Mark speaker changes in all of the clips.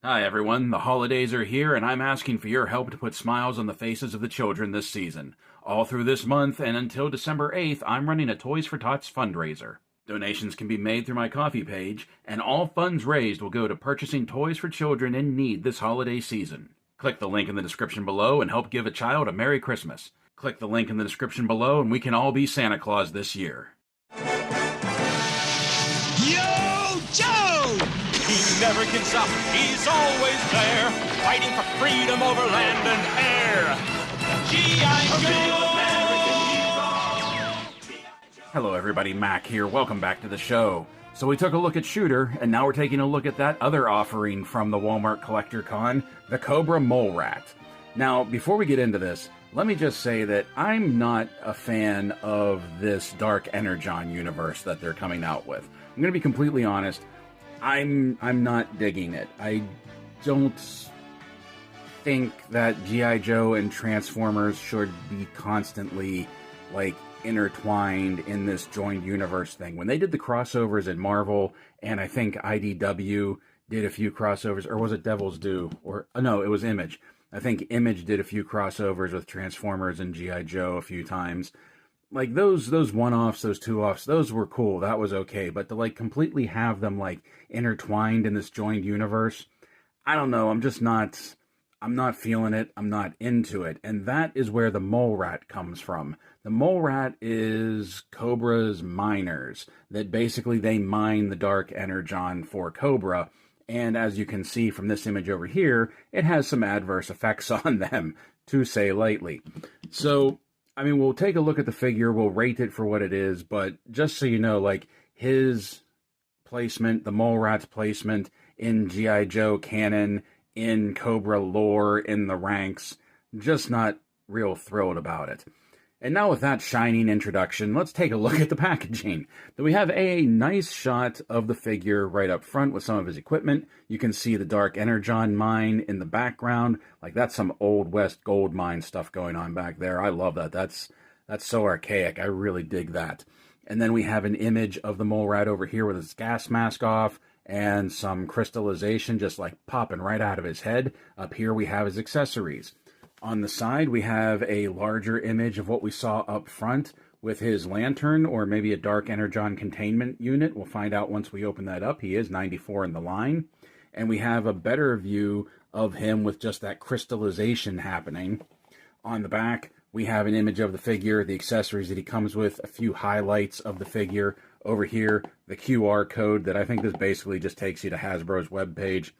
Speaker 1: Hi everyone, the holidays are here and I'm asking for your help to put smiles on the faces of the children this season. All through this month and until December 8th, I'm running a Toys for Tots fundraiser. Donations can be made through my Ko-fi page, and all funds raised will go to purchasing toys for children in need this holiday season. Click the link in the description below and help give a child a Merry Christmas. Click the link in the description below and we can all be Santa Claus this year.
Speaker 2: Yo, Joe! He never gives up, he's always there, fighting for freedom over land and air. G.I.Joe!
Speaker 1: Hello everybody, Mac here. Welcome back to the show. So we took a look at Shooter, and now we're taking a look at that other offering from the Walmart Collector Con, the Cobra Mole Rat. Now, before we get into this, let me just say that I'm not a fan of this Dark Energon universe that they're coming out with. I'm going to be completely honest. I'm not digging it. I don't think that G.I. Joe and Transformers should be constantly, intertwined in this joined universe thing. When they did the crossovers in Marvel, and I think IDW did a few crossovers, or was it Devil's Due? No, it was Image. I think Image did a few crossovers with Transformers and G.I. Joe a few times. Those one-offs, those two-offs, those were cool. That was okay. But to completely have them intertwined in this joined universe, I don't know. I'm not feeling it. I'm not into it. And that is where the Mole Rat comes from. The Mole Rat is Cobra's miners. That basically they mine the Dark Energon for Cobra. And as you can see from this image over here, it has some adverse effects on them, to say lightly. So, we'll take a look at the figure, we'll rate it for what it is, but just so you know, his placement, the Mole Rat's placement in G.I. Joe canon, in Cobra lore, in the ranks, just not real thrilled about it. And now with that shining introduction, let's take a look at the packaging. We have a nice shot of the figure right up front with some of his equipment. You can see the Dark Energon mine in the background. That's some Old West gold mine stuff going on back there. I love that. That's so archaic. I really dig that. And then we have an image of the Mole Rat over here with his gas mask off and some crystallization just popping right out of his head. Up here we have his accessories. On the side, we have a larger image of what we saw up front with his lantern, or maybe a Dark Energon containment unit. We'll find out once we open that up. He is 94 in the line. And we have a better view of him with just that crystallization happening. On the back, we have an image of the figure, the accessories that he comes with, a few highlights of the figure. Over here, the QR code that I think this basically just takes you to Hasbro's webpage.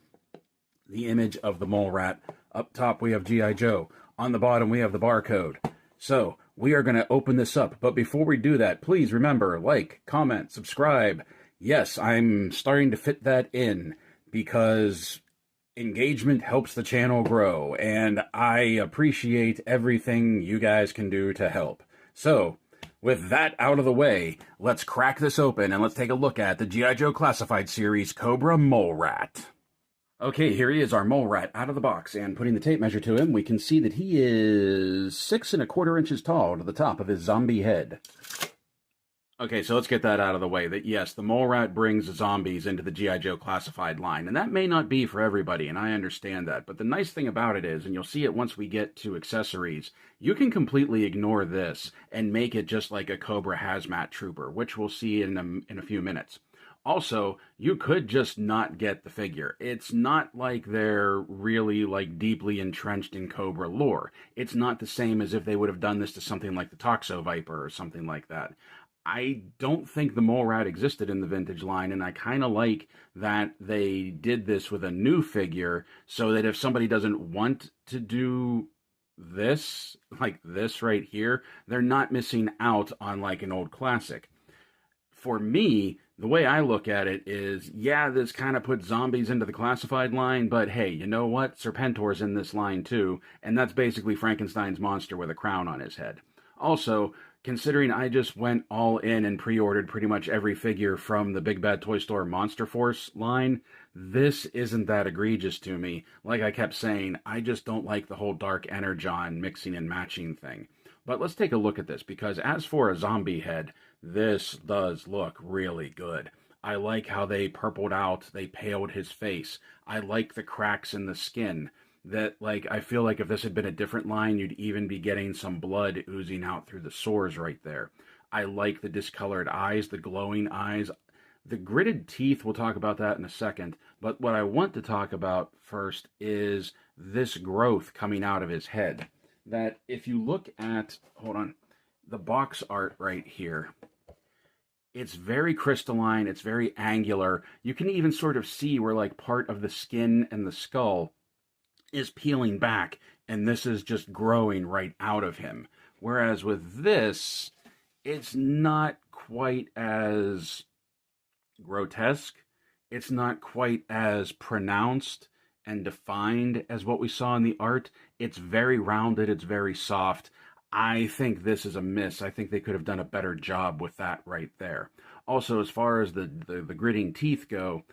Speaker 1: The image of the Mole Rat. Up top, we have G.I. Joe. On the bottom, we have the barcode. So, we are going to open this up. But before we do that, please remember, comment, subscribe. Yes, I'm starting to fit that in because engagement helps the channel grow. And I appreciate everything you guys can do to help. So, with that out of the way, let's crack this open and let's take a look at the G.I. Joe Classified Series Cobra Mole Rat. Okay, here he is, our Mole Rat, out of the box, and putting the tape measure to him, we can see that he is 6 1/4 inches tall to the top of his zombie head. Okay, so let's get that out of the way, that yes, the Mole Rat brings zombies into the G.I. Joe Classified line, and that may not be for everybody, and I understand that, but the nice thing about it is, and you'll see it once we get to accessories, you can completely ignore this and make it just like a Cobra Hazmat Trooper, which we'll see in a few minutes. Also, you could just not get the figure. It's not like they're really deeply entrenched in Cobra lore. It's not the same as if they would have done this to something like the Toxo Viper or something like that. I don't think the Mole Rat existed in the vintage line, and I kind of like that they did this with a new figure so that if somebody doesn't want to do this, like this right here, they're not missing out on an old classic. For me, the way I look at it is, yeah, this kind of puts zombies into the classified line, but hey, you know what? Serpentor's in this line too, and that's basically Frankenstein's monster with a crown on his head. Also, considering I just went all in and pre-ordered pretty much every figure from the Big Bad Toy Store Monster Force line, this isn't that egregious to me. Like I kept saying, I just don't like the whole Dark Energon mixing and matching thing. But let's take a look at this, because as for a zombie head, this does look really good. I like how they purpled out, they paled his face. I like the cracks in the skin. That, like, I feel like if this had been a different line, you'd even be getting some blood oozing out through the sores right there. I like the discolored eyes, the glowing eyes. The gritted teeth, we'll talk about that in a second. But what I want to talk about first is this growth coming out of his head. That if you look at, hold on, the box art right here, it's very crystalline, it's very angular. You can even sort of see where like part of the skin and the skull is peeling back, and this is just growing right out of him. Whereas with this, it's not quite as grotesque. It's not quite as pronounced and defined as what we saw in the art. It's very rounded, it's very soft. I think this is a miss. I think they could have done a better job with that right there. Also, as far as the gritting teeth go,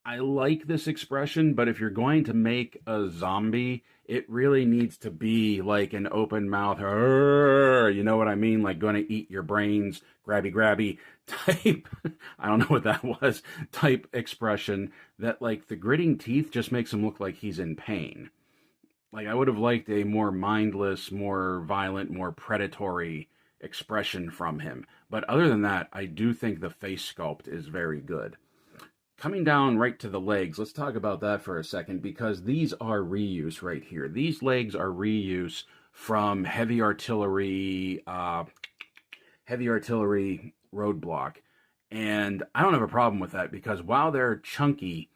Speaker 1: I like this expression, but if you're going to make a zombie, it really needs to be like an open mouth, you know what I mean? Like going to eat your brains, grabby, grabby type, I don't know what that was, type expression that like the gritting teeth just makes him look like he's in pain. Like I would have liked a more mindless, more violent, more predatory expression from him. But other than that, I do think the face sculpt is very good. Coming down right to the legs, let's talk about that for a second, because these are reuse right here. These legs are reuse from heavy artillery roadblock. And I don't have a problem with that, because while they're chunky,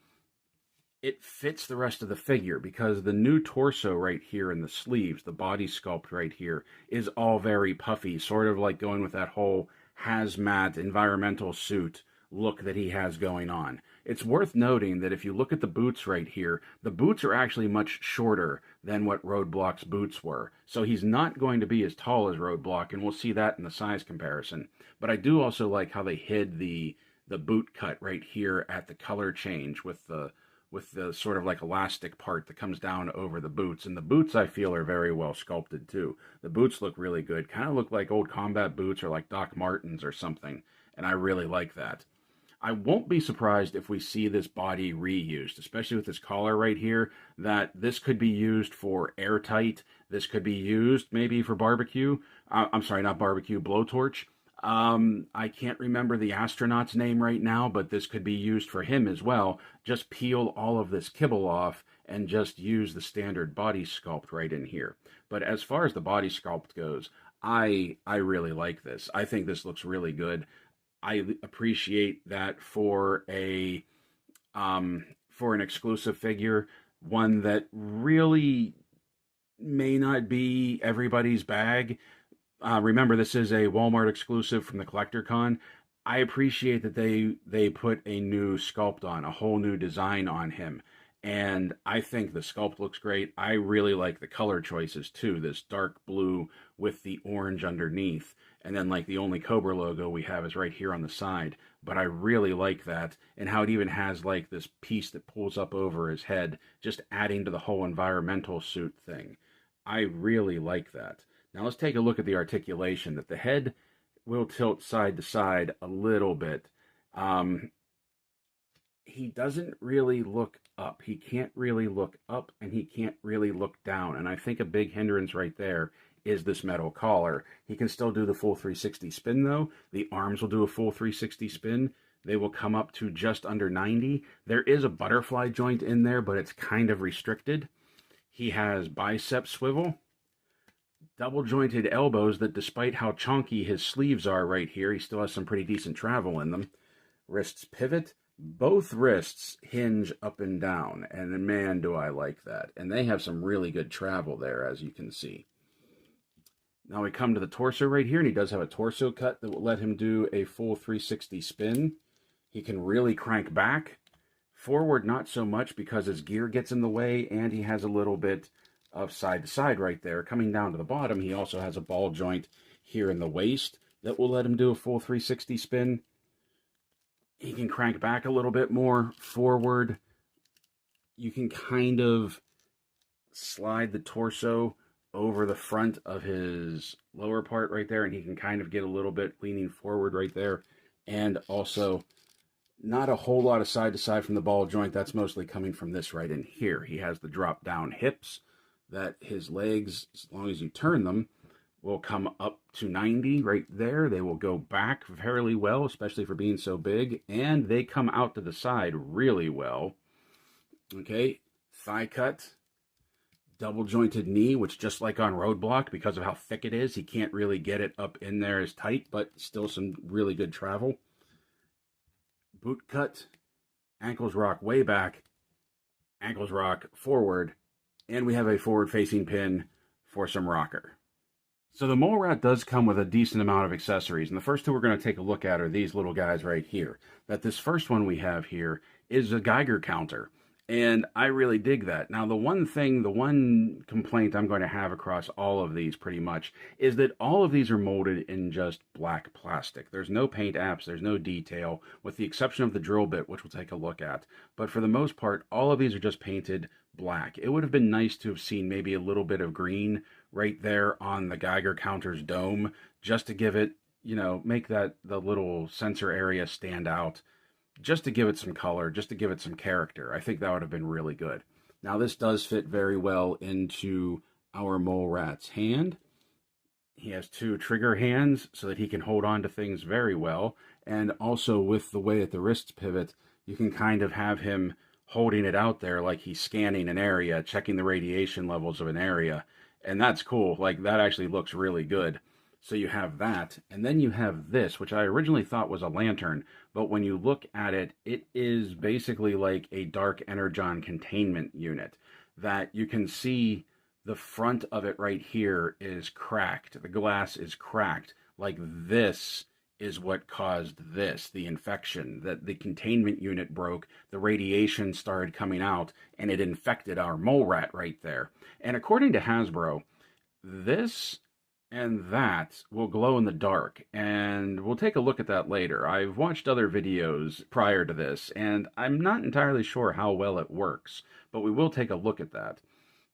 Speaker 1: it fits the rest of the figure, because the new torso right here in the sleeves, the body sculpt right here, is all very puffy, sort of like going with that whole hazmat environmental suit look that he has going on. It's worth noting that if you look at the boots right here, the boots are actually much shorter than what Roadblock's boots were. So he's not going to be as tall as Roadblock, and we'll see that in the size comparison. But I do also like how they hid the boot cut right here at the color change with the sort of like elastic part that comes down over the boots. And the boots, I feel, are very well sculpted too. The boots look really good. Kind of look like old combat boots or like Doc Martens or something. And I really like that. I won't be surprised if we see this body reused, especially with this collar right here, that this could be used for airtight. This could be used maybe for barbecue. I'm sorry, not barbecue, blowtorch. I can't remember the astronaut's name right now, but this could be used for him as well. Just peel all of this kibble off and just use the standard body sculpt right in here. But as far as the body sculpt goes, I really like this. I think this looks really good. I appreciate that for an exclusive figure, one that really may not be everybody's bag. Remember, this is a Walmart exclusive from the Collector Con. I appreciate that they put a new sculpt on, a whole new design on him. And I think the sculpt looks great. I really like the color choices too. This dark blue with the orange underneath. And then like the only Cobra logo we have is right here on the side. But I really like that. And how it even has like this piece that pulls up over his head, just adding to the whole environmental suit thing. I really like that. Now let's take a look at the articulation, that the head will tilt side to side a little bit. He doesn't really look up. He can't really look up, and he can't really look down. And I think a big hindrance right there is this metal collar. He can still do the full 360 spin though. The arms will do a full 360 spin. They will come up to just under 90. There is a butterfly joint in there, but it's kind of restricted. He has bicep swivel, double jointed elbows that, despite how chunky his sleeves are right here, he still has some pretty decent travel in them. Wrists pivot. Both wrists hinge up and down, and man, do I like that. And they have some really good travel there, as you can see. Now we come to the torso right here, and he does have a torso cut that will let him do a full 360 spin. He can really crank back. Forward, not so much, because his gear gets in the way, and he has a little bit of side to side right there. Coming down to the bottom, he also has a ball joint here in the waist that will let him do a full 360 spin. He can crank back a little bit more forward. You can kind of slide the torso over the front of his lower part right there, and he can kind of get a little bit leaning forward right there, and also Not a whole lot of side to side from the ball joint. That's mostly coming from this right in here. He has the drop down hips that his legs, as long as you turn them, will come up to 90 right there. They will go back fairly well, especially for being so big, and they come out to the side really well. Okay, thigh cut, double jointed knee, which just like on Roadblock, because of how thick it is, he can't really get it up in there as tight, but still some really good travel. Boot cut, ankles rock way back, ankles rock forward, and we have a forward-facing pin for some rocker. So the Mole Rat does come with a decent amount of accessories, and the first two we're going to take a look at are these little guys right here. That this first one we have here is a Geiger counter, and I really dig that. Now the one complaint I'm going to have across all of these pretty much is that all of these are molded in just black plastic. There's no paint apps, there's no detail, with the exception of the drill bit, which we'll take a look at. But for the most part, all of these are just painted black. It would have been nice to have seen maybe a little bit of green right there on the Geiger counter's dome, just to give it, you know, make that the little sensor area stand out, just to give it some color, just to give it some character. I think that would have been really good. Now this does fit very well into our Mole Rat's hand. He has two trigger hands so that he can hold on to things very well, and also with the way that the wrists pivot, you can kind of have him holding it out there like he's scanning an area, checking the radiation levels of an area, and that's cool. Like, that actually looks really good. So you have that, and then you have this, which I originally thought was a lantern, but when you look at it, it is basically like a dark Energon containment unit, that you can see the front of it right here is cracked. The glass is cracked. Like, this is what caused this, the infection, that the containment unit broke, the radiation started coming out, and it infected our Mole Rat right there. And according to Hasbro, this and that will glow in the dark, and we'll take a look at that later. I've watched other videos prior to this, and I'm not entirely sure how well it works, but we will take a look at that.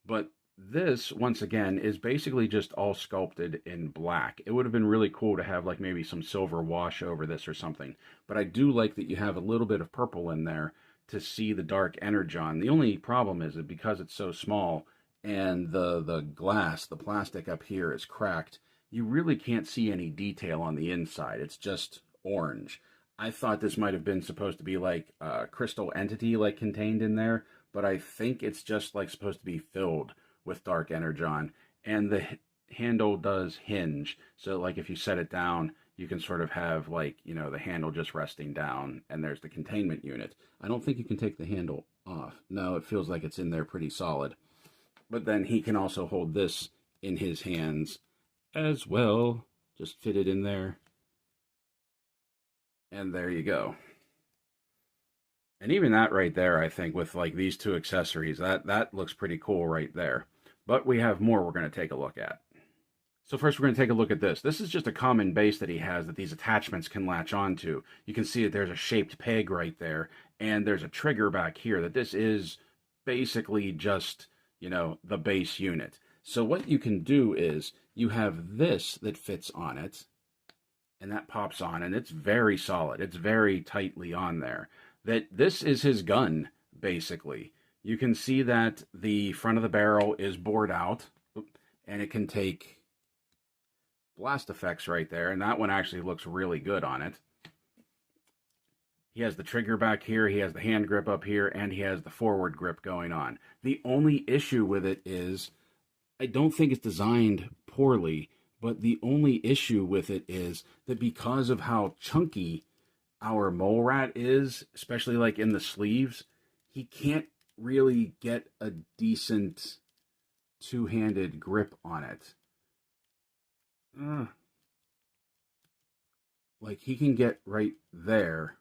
Speaker 1: But this, once again, is basically just all sculpted in black. It would have been really cool to have like maybe some silver wash over this or something, but I do like that you have a little bit of purple in there to see the dark Energon. The only problem is that because it's so small, and the glass, the plastic up here is cracked, you really can't see any detail on the inside. It's just orange. I thought this might have been supposed to be like a crystal entity like contained in there, but I think it's just like supposed to be filled with dark Energon. And the handle does hinge, so like if you set it down, you can sort of have like, you know, the handle just resting down, and there's the containment unit. I don't think you can take the handle off. No, it feels like it's in there pretty solid. But then he can also hold this in his hands as well. Just fit it in there. And there you go. And even that right there, I think, with like these two accessories, that looks pretty cool right there. But we have more we're going to take a look at. So first we're going to take a look at this. This is just a common base that he has that these attachments can latch onto. You can see that there's a shaped peg right there, and there's a trigger back here, that this is basically just, you know, the base unit. So what you can do is you have this that fits on it, and that pops on, and it's very solid. It's very tightly on there. That this is his gun, basically. You can see that the front of the barrel is bored out, and it can take blast effects right there, and that one actually looks really good on it. He has the trigger back here, he has the hand grip up here, and he has the forward grip going on. The only issue with it is, I don't think it's designed poorly, but the only issue with it is that because of how chunky our Mole Rat is, especially like in the sleeves, he can't really get a decent two-handed grip on it. Like, he can get right there.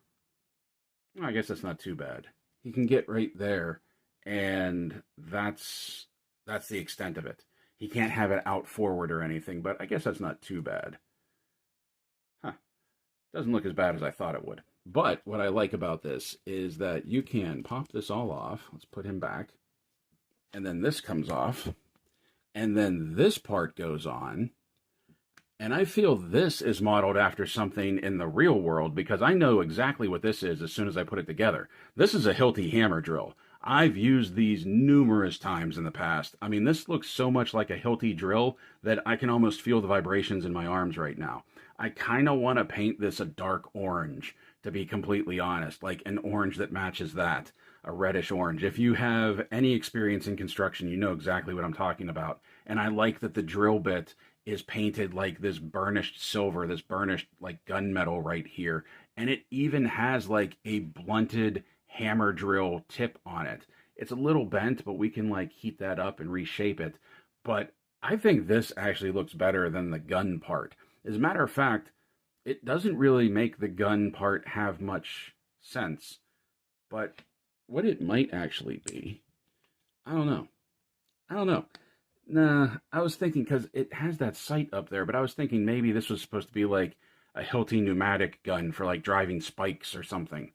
Speaker 1: I guess that's not too bad. He can get right there, and that's the extent of it. He can't have it out forward or anything, but I guess that's not too bad. Doesn't look as bad as I thought it would. But what I like about this is that you can pop this all off. Let's put him back. And then this comes off. And then this part goes on. And I feel this is modeled after something in the real world because I know exactly what this is as soon as I put it together. This is a Hilti hammer drill. I've used these numerous times in the past. I mean, this looks so much like a Hilti drill that I can almost feel the vibrations in my arms right now. I kind of want to paint this a dark orange, to be completely honest, like an orange that matches that, a reddish orange. If you have any experience in construction, you know exactly what I'm talking about. And I like that the drill bit is painted like this burnished silver, this burnished like gunmetal right here. And it even has like a blunted hammer drill tip on it. It's a little bent, but we can like heat that up and reshape it. But I think this actually looks better than the gun part. As a matter of fact, it doesn't really make the gun part have much sense. But what it might actually be, I don't know. I don't know. Nah, I was thinking, because it has that sight up there, but I was thinking maybe this was supposed to be like a Hilti pneumatic gun for like driving spikes or something.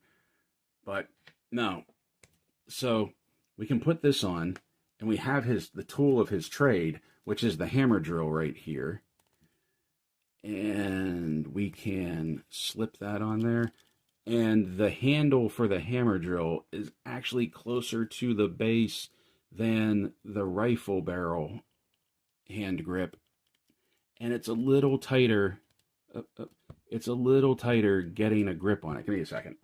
Speaker 1: But no. So we can put this on, and we have the tool of his trade, which is the hammer drill right here. And we can slip that on there. And the handle for the hammer drill is actually closer to the base than the rifle barrel hand grip, and it's a little tighter. It's a little tighter getting a grip on it. Give me a second.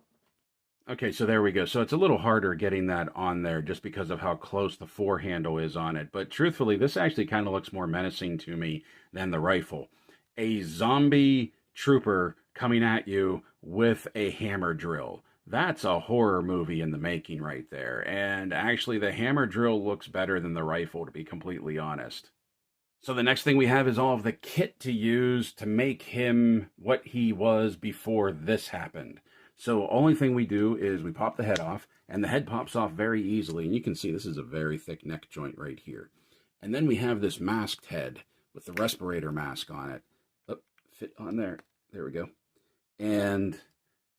Speaker 1: Okay, so there we go. So it's a little harder getting that on there just because of how close the fore handle is on it. But truthfully, this actually kind of looks more menacing to me than the rifle. A zombie trooper coming at you with a hammer drill. That's a horror movie in the making right there. And actually, the hammer drill looks better than the rifle, to be completely honest. So the next thing we have is all of the kit to use to make him what he was before this happened. So only thing we do is we pop the head off, and the head pops off very easily. And you can see this is a very thick neck joint right here. And then we have this masked head with the respirator mask on it. Oh, fit on there. There we go. And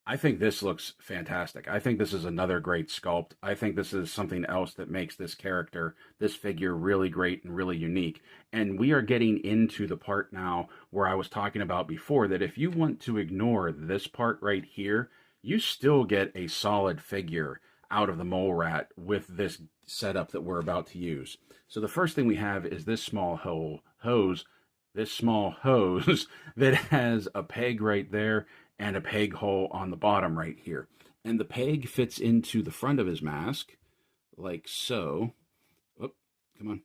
Speaker 1: I think this looks fantastic. I think this is another great sculpt. I think this is something else that makes this character, this figure, really great and really unique. And we are getting into the part now where I was talking about before, that if you want to ignore this part right here, you still get a solid figure out of the mole rat with this setup that we're about to use. So the first thing we have is this small hose that has a peg right there and a peg hole on the bottom right here. And the peg fits into the front of his mask, like so. Oh, come on.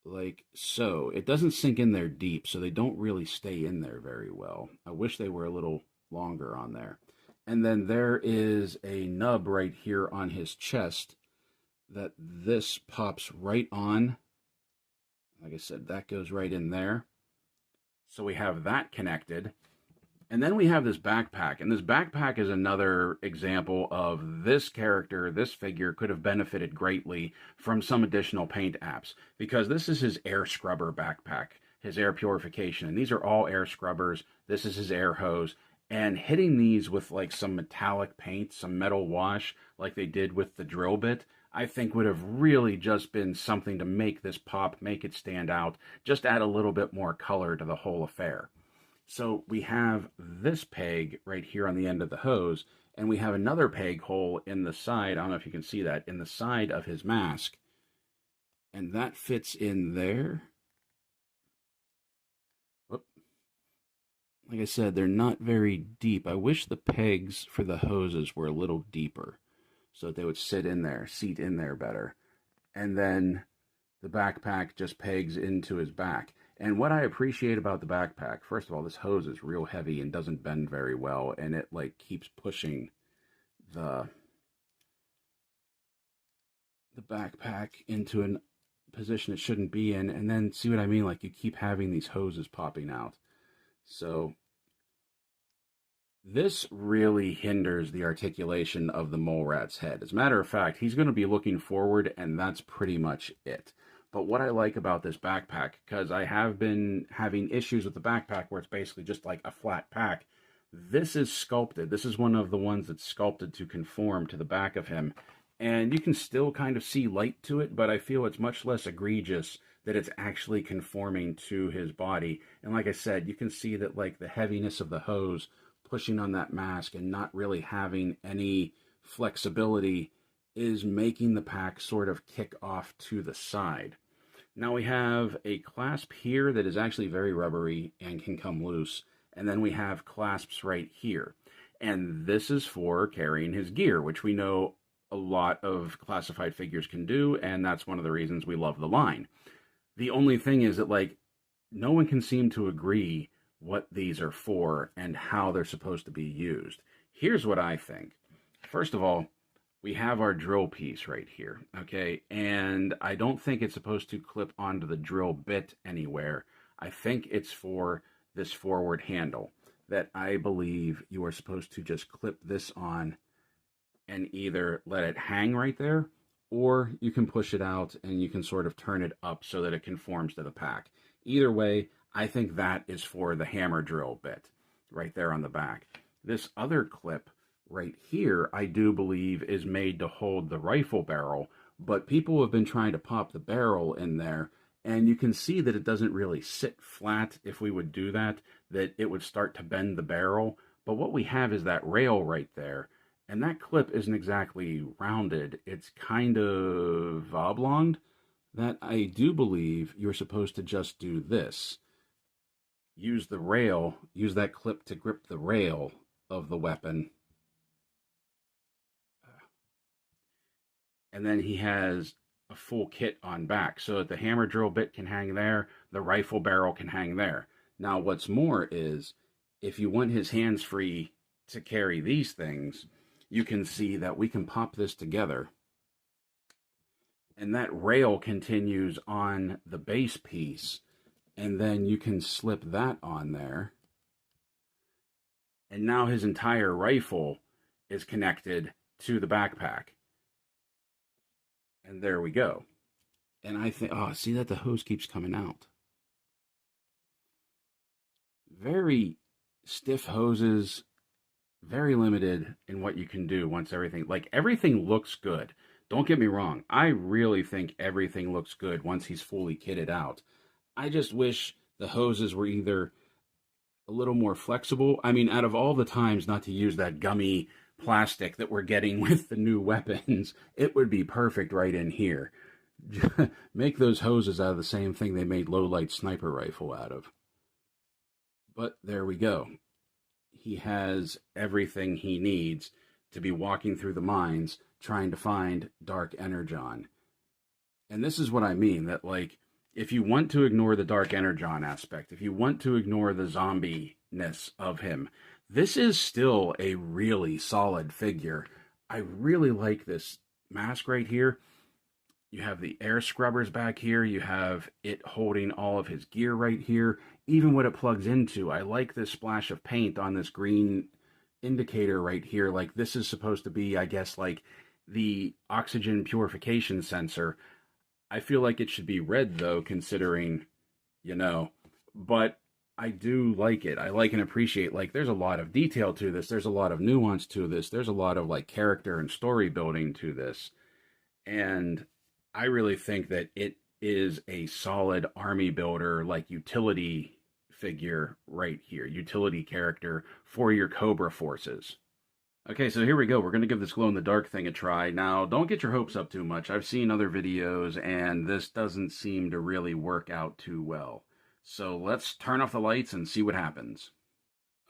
Speaker 1: Like so. It doesn't sink in there deep, so they don't really stay in there very well. I wish they were a little longer on there. And then there is a nub right here on his chest that this pops right on. Like I said, that goes right in there. So we have that connected. And then we have this backpack, and this backpack is another example of this character, this figure could have benefited greatly from some additional paint apps, because this is his air scrubber backpack, his air purification, and these are all air scrubbers. This is his air hose, and hitting these with like some metallic paint, some metal wash, like they did with the drill bit, I think would have really just been something to make this pop, make it stand out, just add a little bit more color to the whole affair. So we have this peg right here on the end of the hose, and we have another peg hole in the side, I don't know if you can see that, in the side of his mask. And that fits in there. Whoop. Like I said, they're not very deep. I wish the pegs for the hoses were a little deeper so that they would seat in there better. And then the backpack just pegs into his back. And what I appreciate about the backpack, first of all, this hose is real heavy and doesn't bend very well, and it like keeps pushing the backpack into a position it shouldn't be in. And then, see what I mean? Like, you keep having these hoses popping out. So this really hinders the articulation of the mole rat's head. As a matter of fact, he's going to be looking forward, and that's pretty much it. But what I like about this backpack, because I have been having issues with the backpack where it's basically just like a flat pack, this is sculpted. This is one of the ones that's sculpted to conform to the back of him. And you can still kind of see light to it, but I feel it's much less egregious that it's actually conforming to his body. And like I said, you can see that like the heaviness of the hose pushing on that mask and not really having any flexibility is making the pack sort of kick off to the side. Now we have a clasp here that is actually very rubbery and can come loose. And then we have clasps right here. And this is for carrying his gear, which we know a lot of classified figures can do, and that's one of the reasons we love the line. The only thing is that, like, no one can seem to agree what these are for and how they're supposed to be used. Here's what I think. First of all, we have our drill piece right here, okay? And I don't think it's supposed to clip onto the drill bit anywhere. I think it's for this forward handle that I believe you are supposed to just clip this on and either let it hang right there, or you can push it out and you can sort of turn it up so that it conforms to the pack. Either way, I think that is for the hammer drill bit right there on the back. This other clip right here, I do believe is made to hold the rifle barrel, but people have been trying to pop the barrel in there, and you can see that it doesn't really sit flat. If we would do that, that it would start to bend the barrel. But what we have is that rail right there, and that clip isn't exactly rounded. It's kind of oblonged. That I do believe you're supposed to just do this. Use the rail, use that clip to grip the rail of the weapon. And then he has a full kit on back, so that the hammer drill bit can hang there, the rifle barrel can hang there. Now what's more is, if you want his hands free to carry these things, you can see that we can pop this together, and that rail continues on the base piece, and then you can slip that on there, and now his entire rifle is connected to the backpack. And there we go. And I think, oh, see that the hose keeps coming out. Very stiff hoses, very limited in what you can do once everything looks good. Don't get me wrong. I really think everything looks good once he's fully kitted out. I just wish the hoses were either a little more flexible. I mean, out of all the times not to use that gummy plastic that we're getting with the new weapons, it would be perfect right in here. Make those hoses out of the same thing they made low light sniper rifle out of. But there we go. He has everything he needs to be walking through the mines trying to find Dark Energon. And this is what I mean, that like, if you want to ignore the Dark Energon aspect, if you want to ignore the zombie-ness of him, this is still a really solid figure. I really like this mask right here. You have the air scrubbers back here. You have it holding all of his gear right here. Even what it plugs into. I like this splash of paint on this green indicator right here. Like, this is supposed to be, I guess, like the oxygen purification sensor. I feel like it should be red, though, considering, you know, but I do like it. I like and appreciate, like, there's a lot of detail to this. There's a lot of nuance to this. There's a lot of, like, character and story building to this. And I really think that it is a solid army builder, like, utility figure right here. Utility character for your Cobra forces. Okay, so here we go. We're going to give this glow-in-the-dark thing a try. Now, don't get your hopes up too much. I've seen other videos, and this doesn't seem to really work out too well. So let's turn off the lights and see what happens.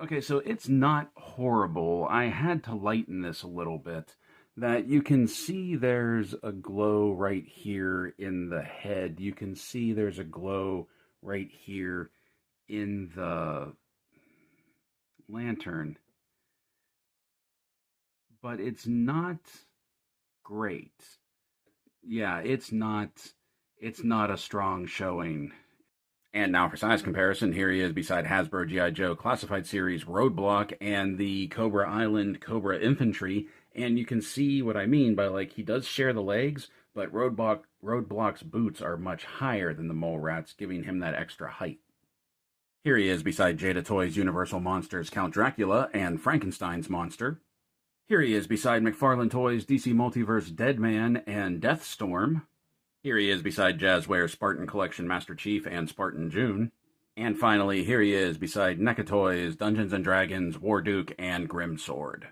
Speaker 1: Okay, so it's not horrible. I had to lighten this a little bit. That you can see there's a glow right here in the head. You can see there's a glow right here in the lantern. But it's not great. Yeah, it's not a strong showing. And now for size comparison, here he is beside Hasbro G.I.Joe Classified Series Roadblock and the Cobra Island Cobra Infantry. And you can see what I mean by, like, he does share the legs, but Roadblock's boots are much higher than the Mole Rat's, giving him that extra height. Here he is beside Jada Toys Universal Monsters Count Dracula and Frankenstein's monster. Here he is beside McFarlane Toys' DC Multiverse Deadman and Deathstorm. Here he is beside Jazzware's Spartan Collection Master Chief and Spartan June. And finally, here he is beside NECA Toys, Dungeons & Dragons, Warduke, and Grimsword.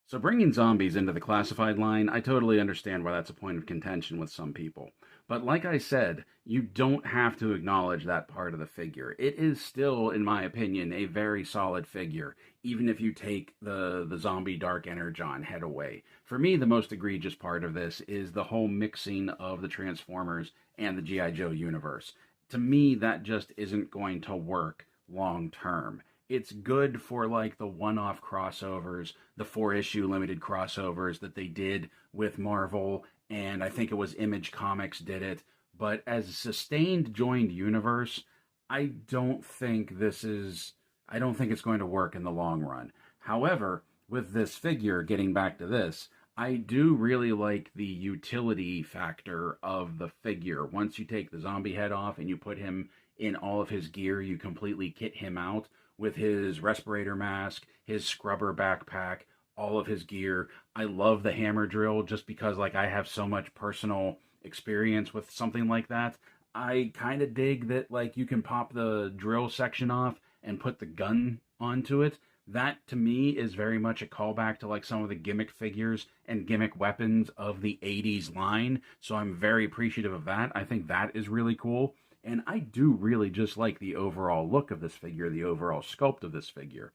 Speaker 1: So bringing zombies into the classified line, I totally understand why that's a point of contention with some people. But like I said, you don't have to acknowledge that part of the figure. It is still, in my opinion, a very solid figure, even if you take the zombie Dark Energon head away. For me, the most egregious part of this is the whole mixing of the Transformers and the G.I. Joe universe. To me, that just isn't going to work long term. It's good for like the one-off crossovers, the 4-issue limited crossovers that they did with Marvel, and I think it was Image Comics did it. But as a sustained joined universe, I don't think it's going to work in the long run. However, with this figure, getting back to this, I do really like the utility factor of the figure. Once you take the zombie head off and you put him in all of his gear, you completely kit him out with his respirator mask, his scrubber backpack, all of his gear. I love the hammer drill just because like I have so much personal experience with something like that. I kind of dig that like you can pop the drill section off and put the gun onto it. That to me is very much a callback to like some of the gimmick figures and gimmick weapons of the 80s line. So I'm very appreciative of that. I think that is really cool. And I do really just like the overall look of this figure, the overall sculpt of this figure.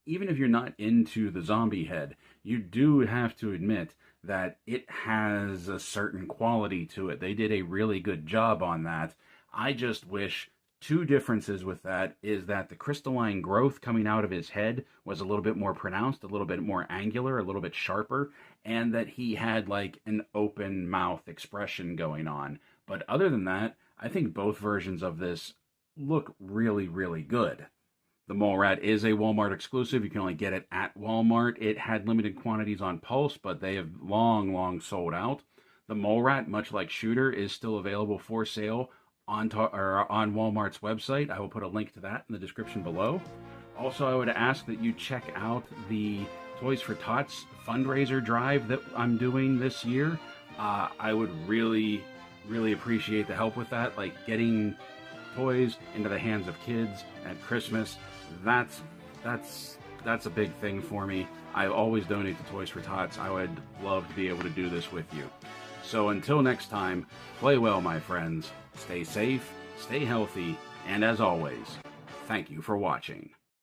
Speaker 1: Even if you're not into the zombie head, you do have to admit that it has a certain quality to it. They did a really good job on that. I just wish two differences with that is that the crystalline growth coming out of his head was a little bit more pronounced, a little bit more angular, a little bit sharper, and that he had like an open mouth expression going on. But other than that, I think both versions of this look really, really good. The Mole Rat is a Walmart exclusive. You can only get it at Walmart. It had limited quantities on Pulse, but they have long sold out. The Mole Rat, much like Shooter, is still available for sale on Walmart's website. I will put a link to that in the description below. Also, I would ask that you check out the Toys for Tots fundraiser drive that I'm doing this year. I would really appreciate the help with that, like getting toys into the hands of kids at Christmas. That's a big thing for me. I always donate to Toys for Tots. I would love to be able to do this with you. So until next time, play well, my friends. Stay safe, stay healthy, and as always, thank you for watching.